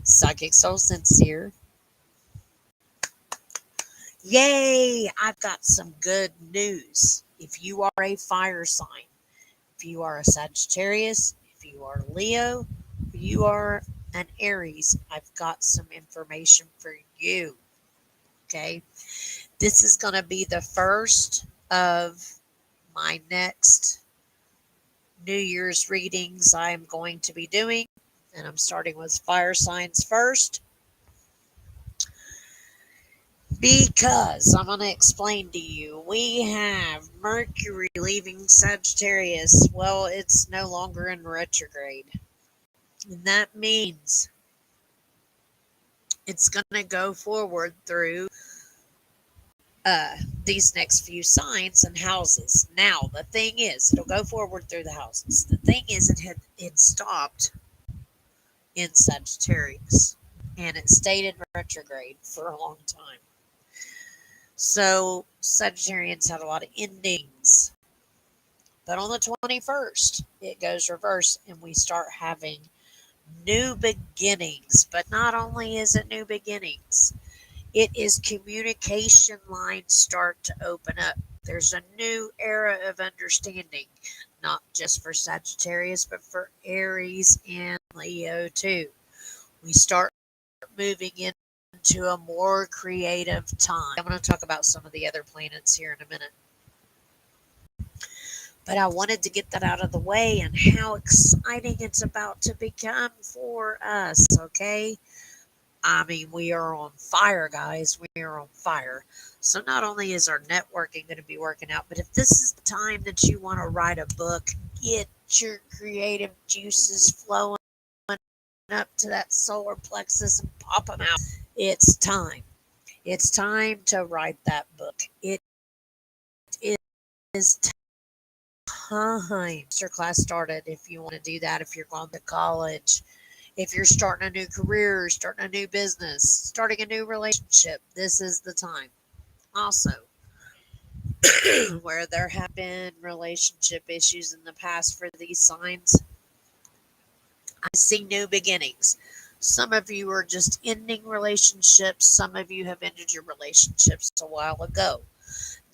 Psychic Soul Sincere. Yay! I've got some good news. If you are a fire sign, if you are a Sagittarius, if you are Leo, if you are an Aries, I've got some information for you. Okay. This is going to be the first of my next New Year's readings I'm going to be doing. And I'm starting with fire signs first. Because I'm going to explain to you, we have Mercury leaving Sagittarius. Well, it's no longer in retrograde. And that means it's going to go forward through these next few signs and houses. Now, the thing is, it'll go forward through the houses. The thing is, it stopped in Sagittarius and it stayed in retrograde for a long time. So Sagittarians had a lot of endings. But on the 21st, it goes reverse and we start having new beginnings. But not only is it new beginnings, it is communication lines start to open up. There's a new era of understanding, not just for Sagittarius, but for Aries and Leo too. We start moving into a more creative time. I'm going to talk about some of the other planets here in a minute. But I wanted to get that out of the way and how exciting it's about to become for us, okay? I mean, we are on fire, guys. We are on fire. So not only is our networking going to be working out, but if this is the time that you want to write a book, get your creative juices flowing up to that solar plexus and pop them out. It's time. It's time to write that book. It is time. Masterclass started if you want to do that, if you're going to college, if you're starting a new career, starting a new business, starting a new relationship, this is the time. Also, where there have been relationship issues in the past for these signs, I see new beginnings. Some of you are just ending relationships. Some of you have ended your relationships a while ago.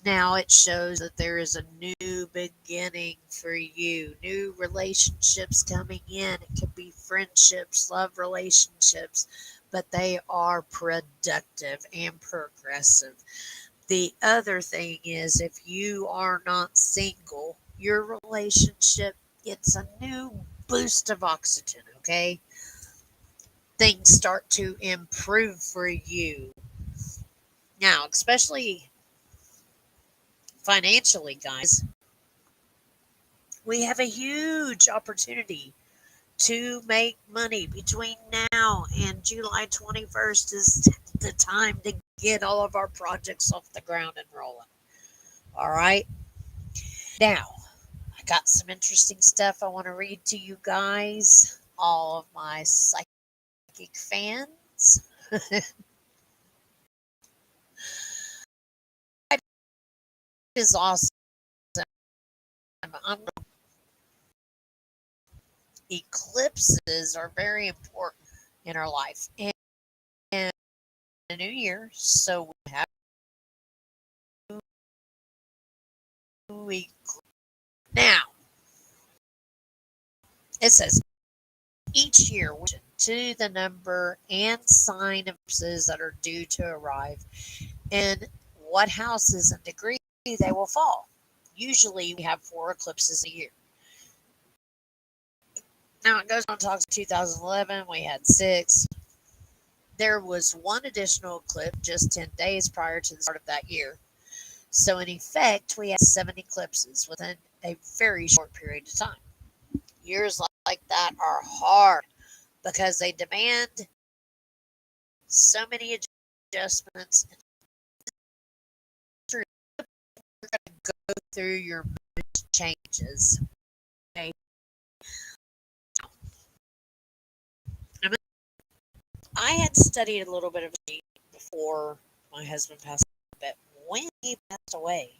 Now it shows that there is a new beginning for you, new relationships coming in. It could be friendships, love relationships, but they are productive and progressive. The other thing is, if you are not single, your relationship gets a new boost of oxygen, okay? Things start to improve for you. Now, especially financially, guys, we have a huge opportunity to make money between now and July 21st is the time to get all of our projects off the ground and rolling. All right. Now, I got some interesting stuff I want to read to you guys, all of my psychic fans. It is awesome. Eclipses are very important in our life. And a new year, so we have we now it says each year to the number and sign of eclipses that are due to arrive and what houses and degree they will fall. Usually we have 4 eclipses a year. Now it goes on to talk 2011, we had 6. There was one additional eclipse just 10 days prior to the start of that year. So in effect, we had 7 eclipses within a very short period of time. Years like that are hard because they demand so many adjustments. You're going to go through your changes. Okay. I had studied a little bit of before my husband passed away. But when he passed away,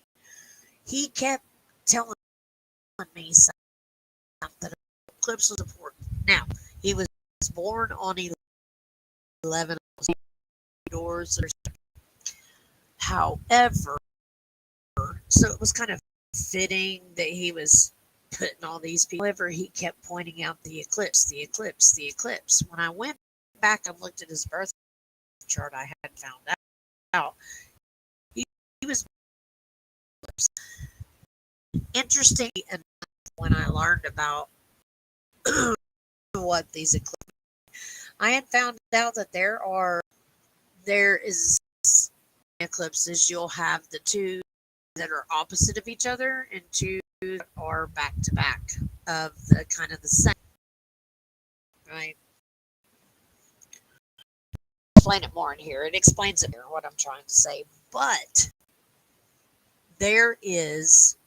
he kept telling me something that eclipse was important. Now, he was born on 11 doors. However, so it was kind of fitting that he was putting all these people. However, he kept pointing out the eclipse, the eclipse, the eclipse. When I went back and looked at his birth chart, I had found out he was interesting enough when I learned about what these eclipses. I had found out that there is eclipses. You'll have the two that are opposite of each other and two that are back to back of the kind of the same, right? Explain it more in here. It explains it here what I'm trying to say, but there is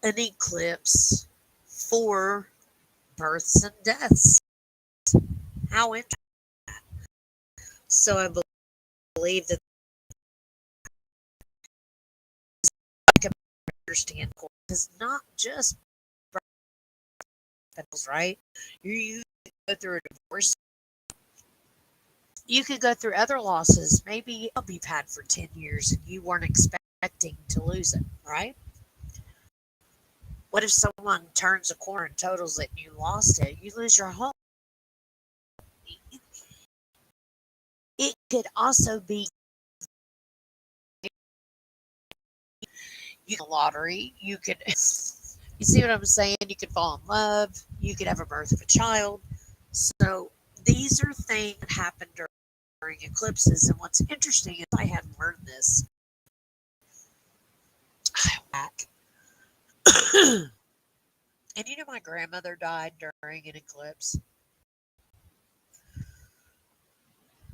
an eclipse for births and deaths. How interesting! So I believe that I can understand is not just births, right? You go through a divorce. You could go through other losses. Maybe a job you've had for 10 years and you weren't expecting to lose it, right? What if someone turns a corner and totals it and you lost it? You lose your home. It could also be you lottery. You could, you see what I'm saying? You could fall in love. You could have a birth of a child. So these are things that happen during eclipses. And what's interesting is I hadn't learned this. Back. And my grandmother died during an eclipse.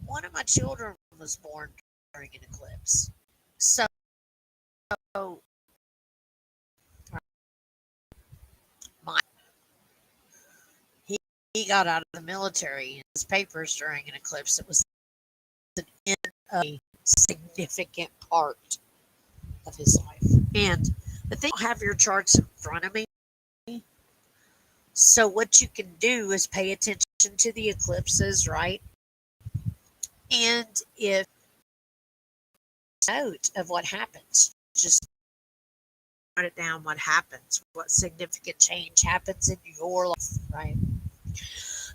One of my children was born during an eclipse. So my he got out of the military in his papers during an eclipse. It was the end of a significant part of his life. And the thing, have your charts in front of me. So what you can do is pay attention to the eclipses, right? And if note of what happens, just write it down what happens, what significant change happens in your life, right?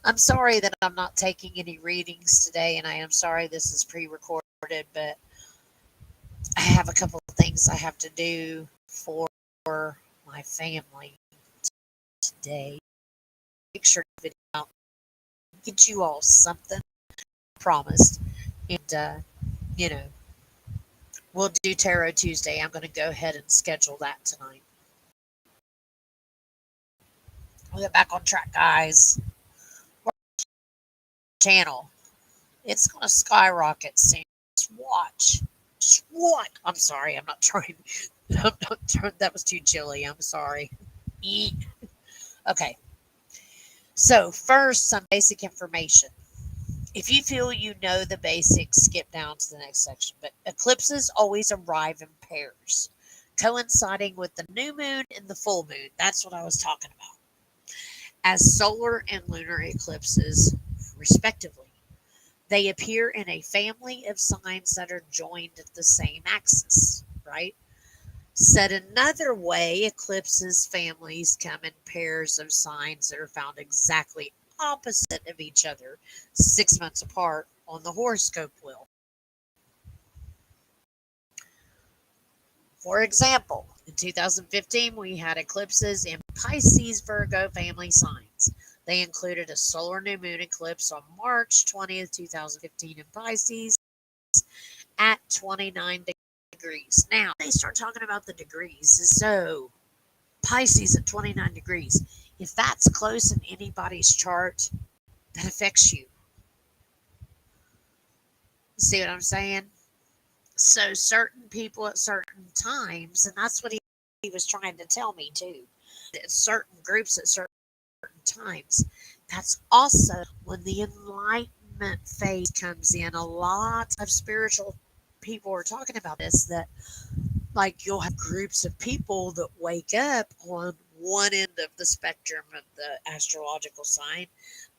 I'm sorry that I'm not taking any readings today, and I am sorry this is pre-recorded, but I have a couple of things I have to do for my family today. Make sure to video out, get you all something promised, and you know we'll do Tarot Tuesday. I'm going to go ahead and schedule that tonight. We'll get back on track, guys. Channel, it's going to skyrocket soon. Just watch. Just watch. I'm sorry. I'm not trying. I'm not trying. That was too chilly. I'm sorry. Okay. So first, some basic information. If you feel you know the basics, skip down to the next section. But eclipses always arrive in pairs, coinciding with the new moon and the full moon. That's what I was talking about. As solar and lunar eclipses, respectively. They appear in a family of signs that are joined at the same axis, right? Said another way, eclipses families come in pairs of signs that are found exactly opposite of each other, 6 months apart on the horoscope wheel. For example, in 2015, we had eclipses in Pisces, Virgo family signs. They included a solar new moon eclipse on March 20th, 2015 in Pisces at 29 degrees. Now, they start talking about the degrees. So, Pisces at 29 degrees. If that's close in anybody's chart, that affects you. See what I'm saying? So, certain people at certain times, and that's what he was trying to tell me too, that certain groups at certain times, that's also when the enlightenment phase comes in. A lot of spiritual people are talking about this, that like you'll have groups of people that wake up on one end of the spectrum of the astrological sign.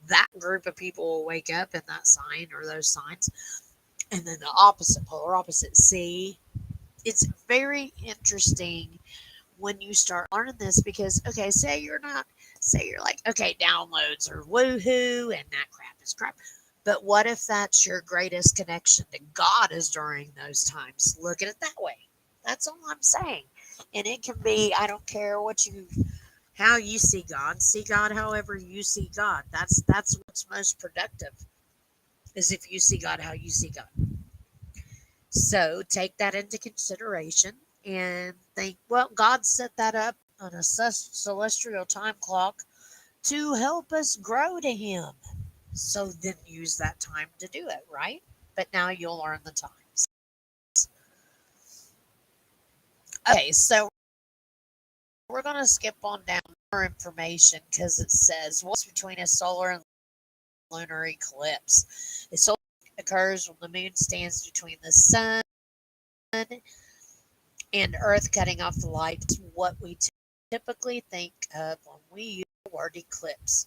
That group of people will wake up in that sign or those signs. And then the opposite, polar opposite. See, it's very interesting when you start learning this because, okay, say you're like, okay, downloads are woohoo and that crap is crap. But what if that's your greatest connection to God is during those times? Look at it that way. That's all I'm saying. And it can be, I don't care how you see God. See God however you see God. That's what's most productive is if you see God how you see God. So take that into consideration and think, well, God set that up on a celestial time clock to help us grow to Him. So then use that time to do it, right? But now you'll learn the times. Okay, so we're going to skip on down more information because it says what's between a solar and lunar eclipse. A solar occurs when the moon stands between the sun and Earth, cutting off the light. What we typically think of when we use the word eclipse.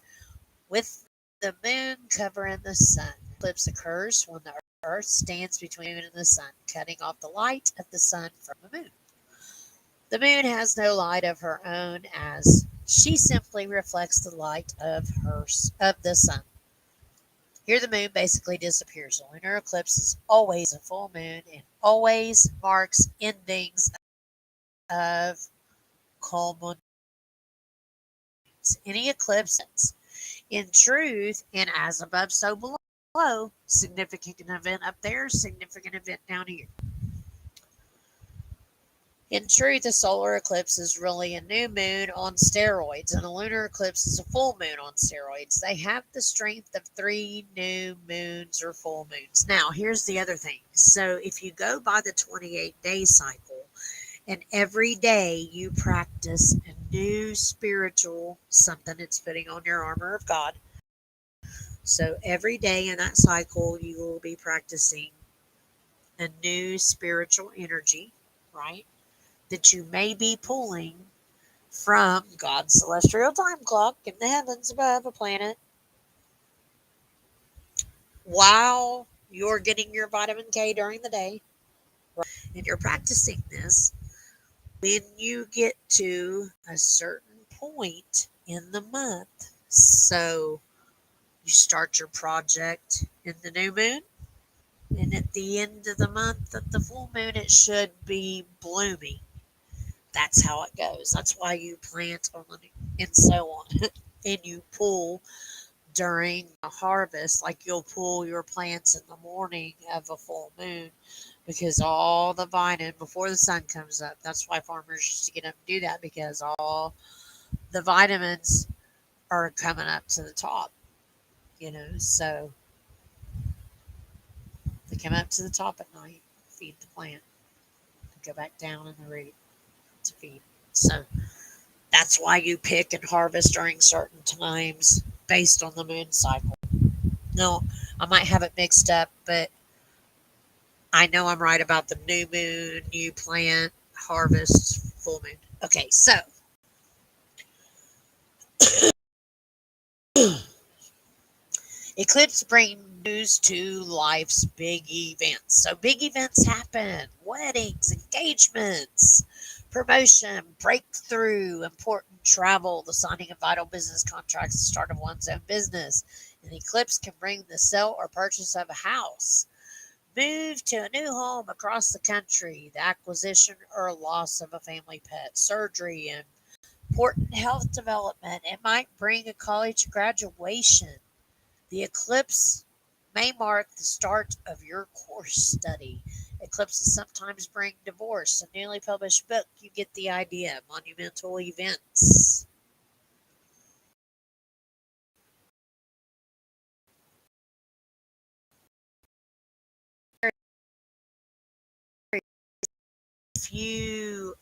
With the moon covering the sun, eclipse occurs when the Earth stands between the moon and the sun, cutting off the light of the sun from the moon. The moon has no light of her own as she simply reflects the light of the sun. Here the moon basically disappears. A lunar eclipse is always a full moon and always marks endings of culminations. Any eclipses. In truth, and as above, so below, significant event up there, significant event down here. In truth, a solar eclipse is really a new moon on steroids, and a lunar eclipse is a full moon on steroids. They have the strength of three new moons or full moons. Now, here's the other thing. So, if you go by the 28-day cycle, and every day you practice a new spiritual something, it's putting on your armor of God. So, every day in that cycle, you will be practicing a new spiritual energy, right? That you may be pulling from God's celestial time clock in the heavens above a planet while you're getting your vitamin K during the day and you're practicing this. When you get to a certain point in the month, so you start your project in the new moon, and at the end of the month, at the full moon, it should be blooming. That's how it goes. That's why you plant on the and so on. And you pull during a harvest, like you'll pull your plants in the morning of a full moon because all the vitamin before the sun comes up. That's why farmers used to get up and do that because all the vitamins are coming up to the top, So they come up to the top at night, feed the plant, and go back down in the root to feed. So that's why you pick and harvest during certain times based on the moon cycle. No, I might have it mixed up, but I know I'm right about the new moon, new plant, harvest, full moon. Okay, so eclipse bring news to life's big events. So big events happen: weddings, engagements, promotion, breakthrough, important travel, the signing of vital business contracts, the start of one's own business. An eclipse can bring the sale or purchase of a house, move to a new home across the country, the acquisition or loss of a family pet, surgery, and important health development. It might bring a college graduation. The eclipse may mark the start of your course study. Eclipses sometimes bring divorce. A newly published book, you get the idea. Monumental events. If you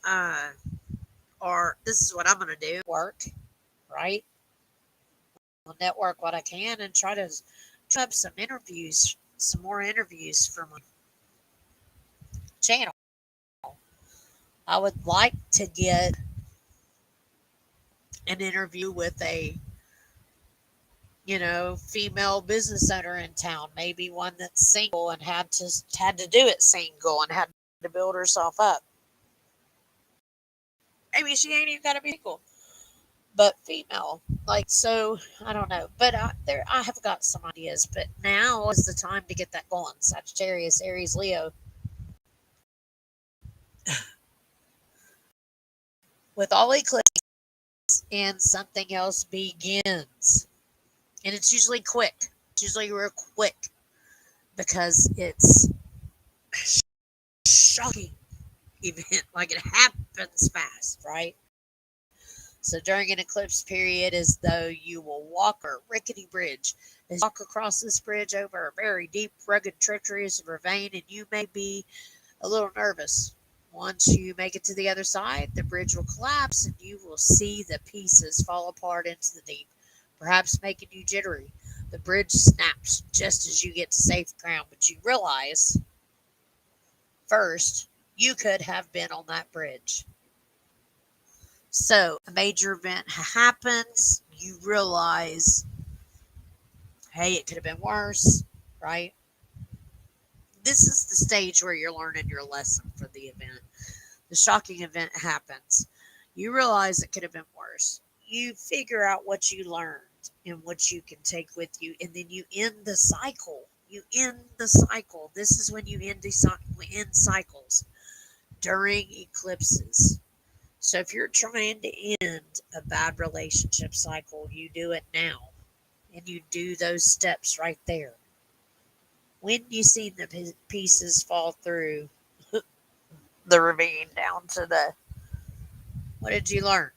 this is what I'm going to do: work, right? I'll network what I can and try to up some interviews, some more interviews for my channel. I would like to get an interview with a female business owner in town, maybe one that's single and had to do it single and had to build herself up. Maybe she ain't even got to be single, but female. Like so, I don't know. But I have got some ideas. But now is the time to get that going. Sagittarius, Aries, Leo. With all eclipses and something else begins, and it's usually quick. It's usually real quick because it's shocking event. Like it happens fast, right? So during an eclipse period, as though you will walk a rickety bridge. As you walk across this bridge over a very deep, rugged, treacherous ravine, and you may be a little nervous. Once you make it to the other side, the bridge will collapse and you will see the pieces fall apart into the deep, perhaps making you jittery. The bridge snaps just as you get to safe ground, but you realize first you could have been on that bridge. So, a major event happens, you realize, hey, it could have been worse, right? This is the stage where you're learning your lesson for the event. The shocking event happens. You realize it could have been worse. You figure out what you learned and what you can take with you, and then you end the cycle. You end the cycle. This is when you end cycles during eclipses. So if you're trying to end a bad relationship cycle, you do it now. And you do those steps right there. When you see the pieces fall through the ravine down to the, what did you learn?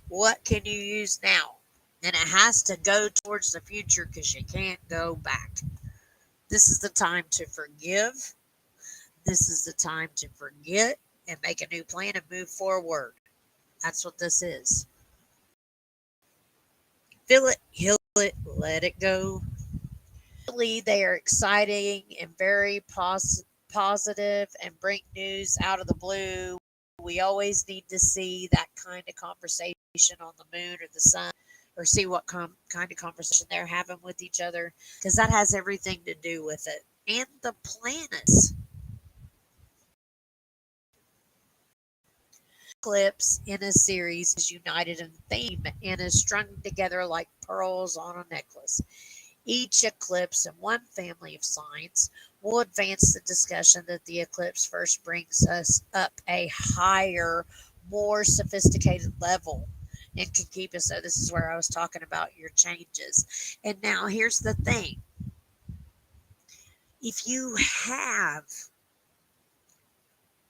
What can you use now? And it has to go towards the future because you can't go back. This is the time to forgive. This is the time to forget and make a new plan and move forward. That's what this is. Feel it, heal it, let it go. They are exciting and very positive and bring news out of the blue. We always need to see that kind of conversation on the moon or the sun, or see what kind of conversation they're having with each other, because that has everything to do with it. And the planets. Eclipse in a series is united in theme and is strung together like pearls on a necklace. Each eclipse in one family of signs will advance the discussion that the eclipse first brings us up a higher, more sophisticated level and can keep us. So, this is where I was talking about your changes. And now, here's the thing, if you have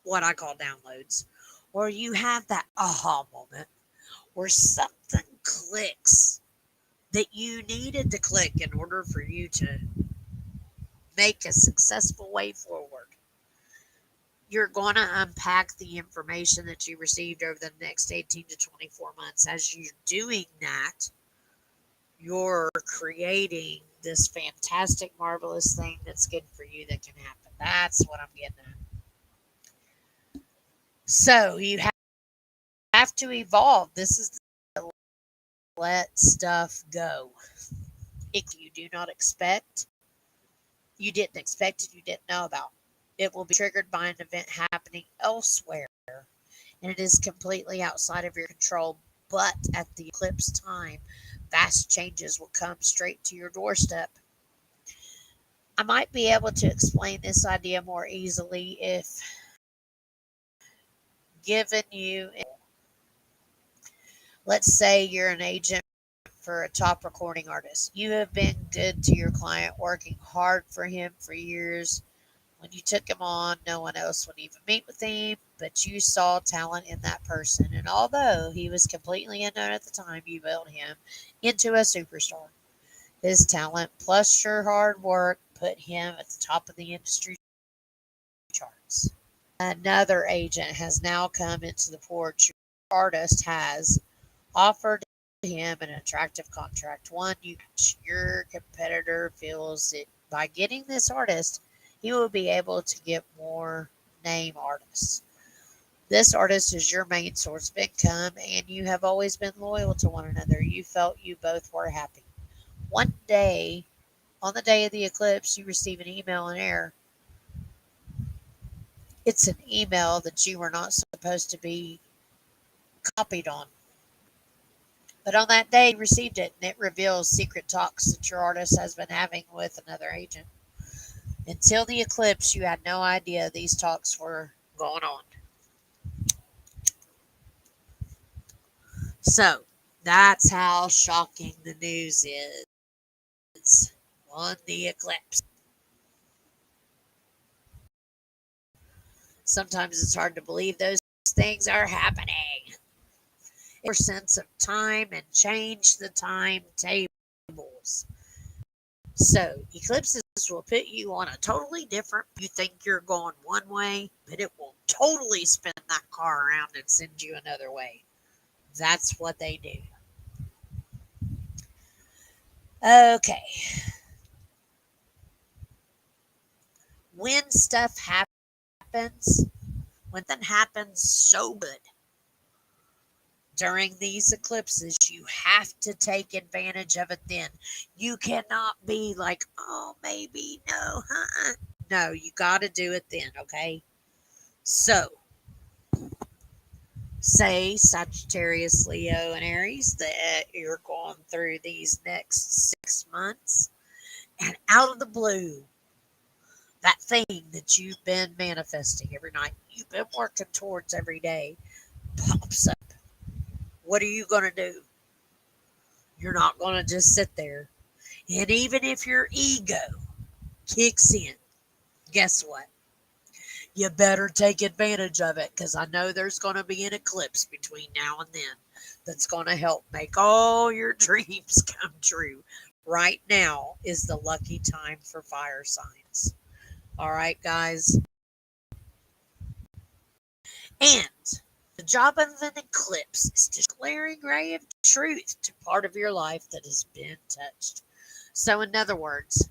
what I call downloads, or you have that aha moment, where something clicks that you needed to click in order for you to make a successful way forward. You're going to unpack the information that you received over the next 18 to 24 months. As you're doing that, you're creating this fantastic, marvelous thing that's good for you that can happen. That's what I'm getting at. So you have to evolve. This is the let stuff go. If you do not expect, you didn't expect it, you didn't know about. It will be triggered by an event happening elsewhere, and it is completely outside of your control. But at the eclipse time, vast changes will come straight to your doorstep. I might be able to explain this idea more easily if given you, let's say you're an agent for a top recording artist. You have been good to your client, working hard for him for years. When you took him on, no one else would even meet with him, but you saw talent in that person. And although he was completely unknown at the time, you built him into a superstar. His talent plus your hard work put him at the top of the industry charts. Another agent has now come into the porch. Your artist has offered him an attractive contract, one your competitor feels that by getting this artist, he will be able to get more name artists. This artist is your main source of income, and you have always been loyal to one another. You felt you both were happy. One day, on the day of the eclipse, you receive an email in air. It's an email that you were not supposed to be copied on. But on that day, you received it, and it reveals secret talks that your artist has been having with another agent. Until the eclipse, you had no idea these talks were going on. So, that's how shocking the news is on the eclipse. Sometimes it's hard to believe those things are happening. Your sense of time and change the timetables. So, eclipses will put you on a totally different. You think you're going one way, but it will totally spin that car around and send you another way. That's what they do. Okay. When stuff happens, when that happens so good during these eclipses, you have to take advantage of it then. You cannot be like, oh, maybe, no, No, you got to do it then, okay? So, say Sagittarius, Leo, and Aries that you're going through these next 6 months, and out of the blue, that thing that you've been manifesting every night, you've been working towards every day, pops up. What are you going to do? You're not going to just sit there. And even if your ego kicks in, guess what? You better take advantage of it, because I know there's going to be an eclipse between now and then that's going to help make all your dreams come true. Right now is the lucky time for fire signs. All right, guys. And the job of an eclipse is to glaring ray of truth to part of your life that has been touched. So, in other words,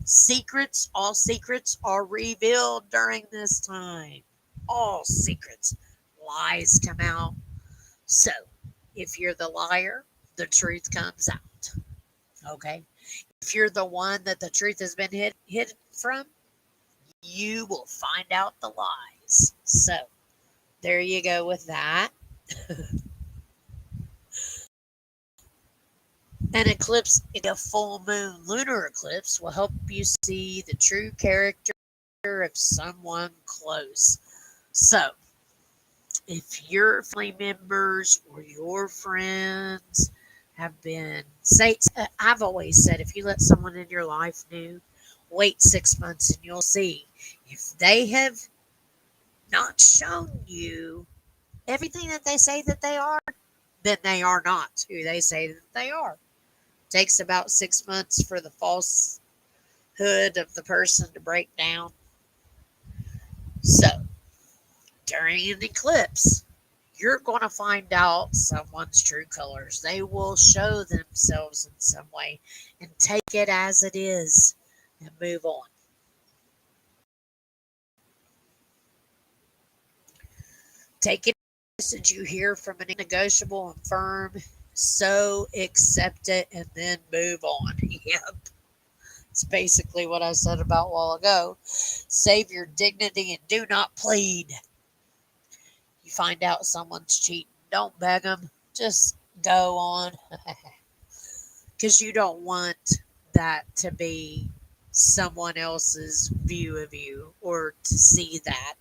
all secrets are revealed during this time. All secrets. Lies come out. So, if you're the liar, the truth comes out. Okay? If you're the one that the truth has been hidden from, you will find out the lies. So, there you go with that. An eclipse, a full moon lunar eclipse, will help you see the true character of someone close. So, if your family members or your friends have been, I've always said, if you let someone in your life new, wait 6 months and you'll see. If they have not shown you everything that they say that they are, then they are not who they say that they are. It takes about 6 months for the falsehood of the person to break down. So, during an eclipse, you're going to find out someone's true colors. They will show themselves in some way, and take it as it is and move on. Take it as a message you hear from an negotiable and firm. So accept it and then move on. Yep. It's basically what I said about a while ago. Save your dignity and do not plead. You find out someone's cheating, don't beg them. Just go on. Because you don't want that to be someone else's view of you, or to see that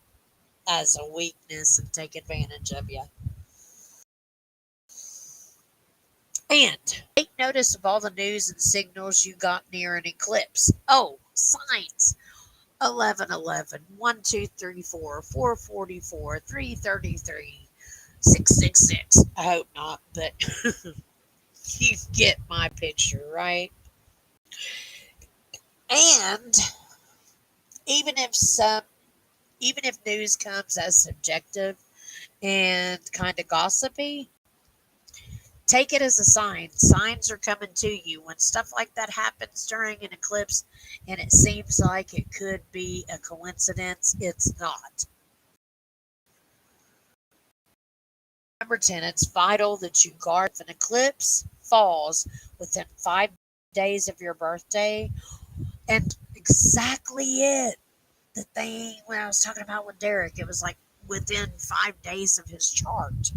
as a weakness and take advantage of you. And take notice of all the news and signals you got near an eclipse. Oh, signs. 1111, 1234, 444, 333, 666. I hope not, but you get my picture, right? And even if some even if news comes as subjective and kind of gossipy, take it as a sign. Signs are coming to you. When stuff like that happens during an eclipse and it seems like it could be a coincidence, it's not. Number 10, it's vital that you guard if an eclipse falls within 5 days of your birthday. And exactly it. The thing when I was talking about with Derek, it was like within 5 days of his chart.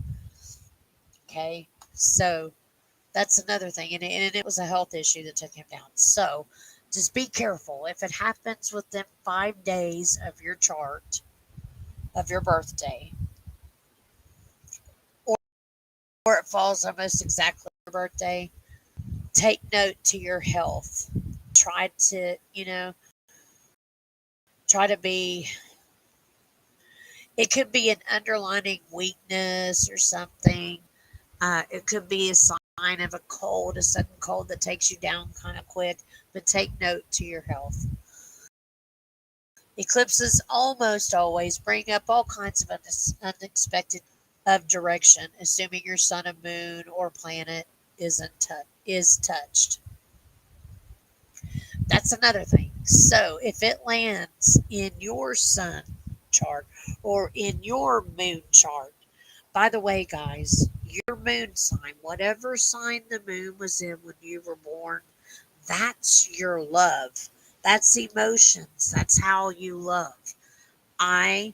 Okay. So that's another thing. And it was a health issue that took him down. So just be careful. If it happens within 5 days of your chart, of your birthday, or, or it falls almost exactly on your birthday, take note to your health. Try to, try to be, it could be an underlying weakness or something. It could be a sign of a cold, a sudden cold that takes you down kind of quick, but take note to your health. Eclipses almost always bring up all kinds of unexpected of direction, assuming your sun and moon or planet is touched. That's another thing. So if it lands in your sun chart or in your moon chart, by the way, guys, your moon sign, whatever sign the moon was in when you were born, that's your love. That's emotions. That's how you love. I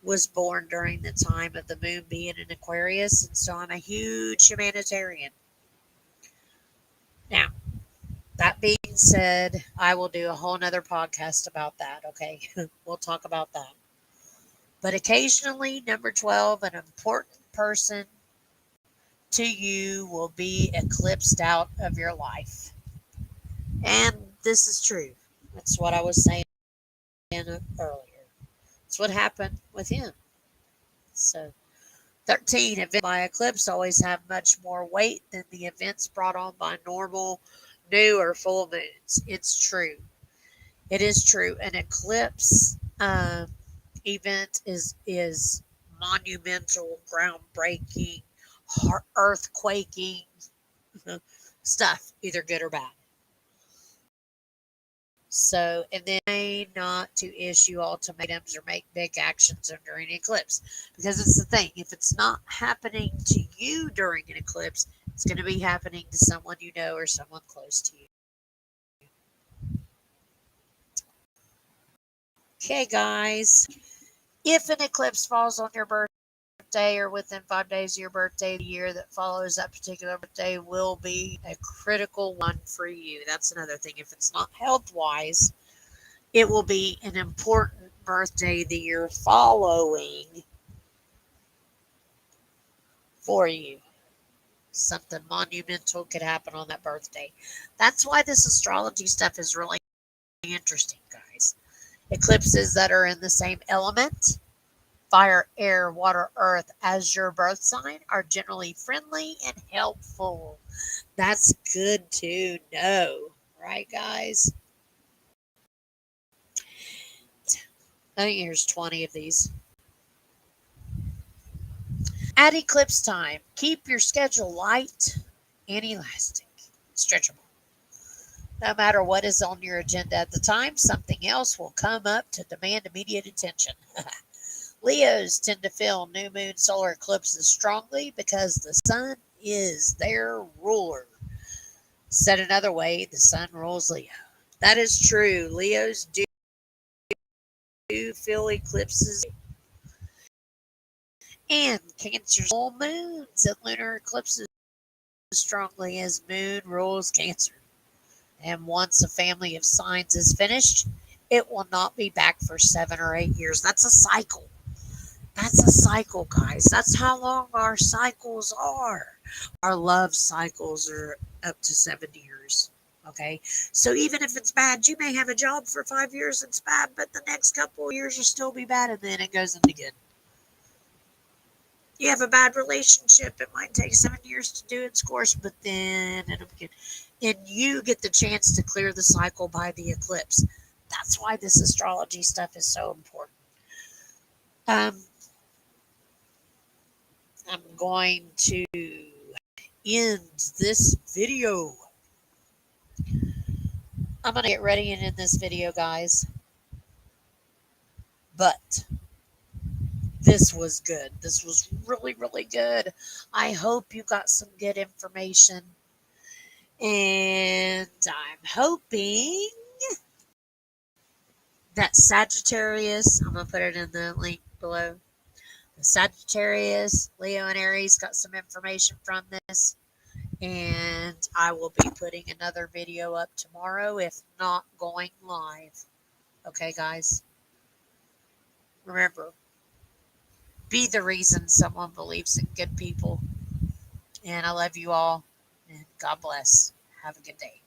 was born during the time of the moon being in Aquarius, and so I'm a huge humanitarian. Now, that being said, I will do a whole nother podcast about that, okay? We'll talk about that. But occasionally, number 12, an important person to you will be eclipsed out of your life. And this is true. That's what I was saying earlier. It's what happened with him. So, 13, events by eclipse always have much more weight than the events brought on by normal, new, or full moons. It's true. It is true. An eclipse event is monumental, groundbreaking, earthquaking stuff, either good or bad. So, and then not to issue ultimatums or make big actions under an eclipse. Because it's the thing, if it's not happening to you during an eclipse, it's going to be happening to someone you know or someone close to you. Okay, guys. If an eclipse falls on your birthday or within 5 days of your birthday, the year that follows that particular birthday will be a critical one for you. That's another thing. If it's not health wise, it will be an important birthday the year following for you. Something monumental could happen on that birthday. That's why this astrology stuff is really interesting, guys. Eclipses that are in the same element, fire, air, water, earth, as your birth sign, are generally friendly and helpful. That's good to know, right, guys? I think here's 20 of these. At eclipse time, keep your schedule light and elastic, stretchable. No matter what is on your agenda at the time, something else will come up to demand immediate attention. Leos tend to feel new moon solar eclipses strongly because the sun is their ruler. Said another way, the sun rules Leo. That is true. Leos do feel eclipses. And Cancer's full moons and lunar eclipses strongly as moon rules Cancer. And once a family of signs is finished, it will not be back for 7 or 8 years. That's a cycle. That's a cycle, guys. That's how long our cycles are. Our love cycles are up to 7 years. Okay. So even if it's bad, you may have a job for 5 years, it's bad, but the next couple of years will still be bad, and then it goes into good. You have a bad relationship, it might take 7 years to do its course, but then it'll be good. And you get the chance to clear the cycle by the eclipse. That's why this astrology stuff is so important. Um, I'm going to end this video. I'm going to get ready and end this video, guys. But this was good. This was really, really good. I hope you got some good information. And I'm hoping that Sagittarius, I'm going to put it in the link below. The Sagittarius, Leo, and Aries got some information from this. And I will be putting another video up tomorrow, if not going live. Okay, guys? Remember, be the reason someone believes in good people. And I love you all. And God bless. Have a good day.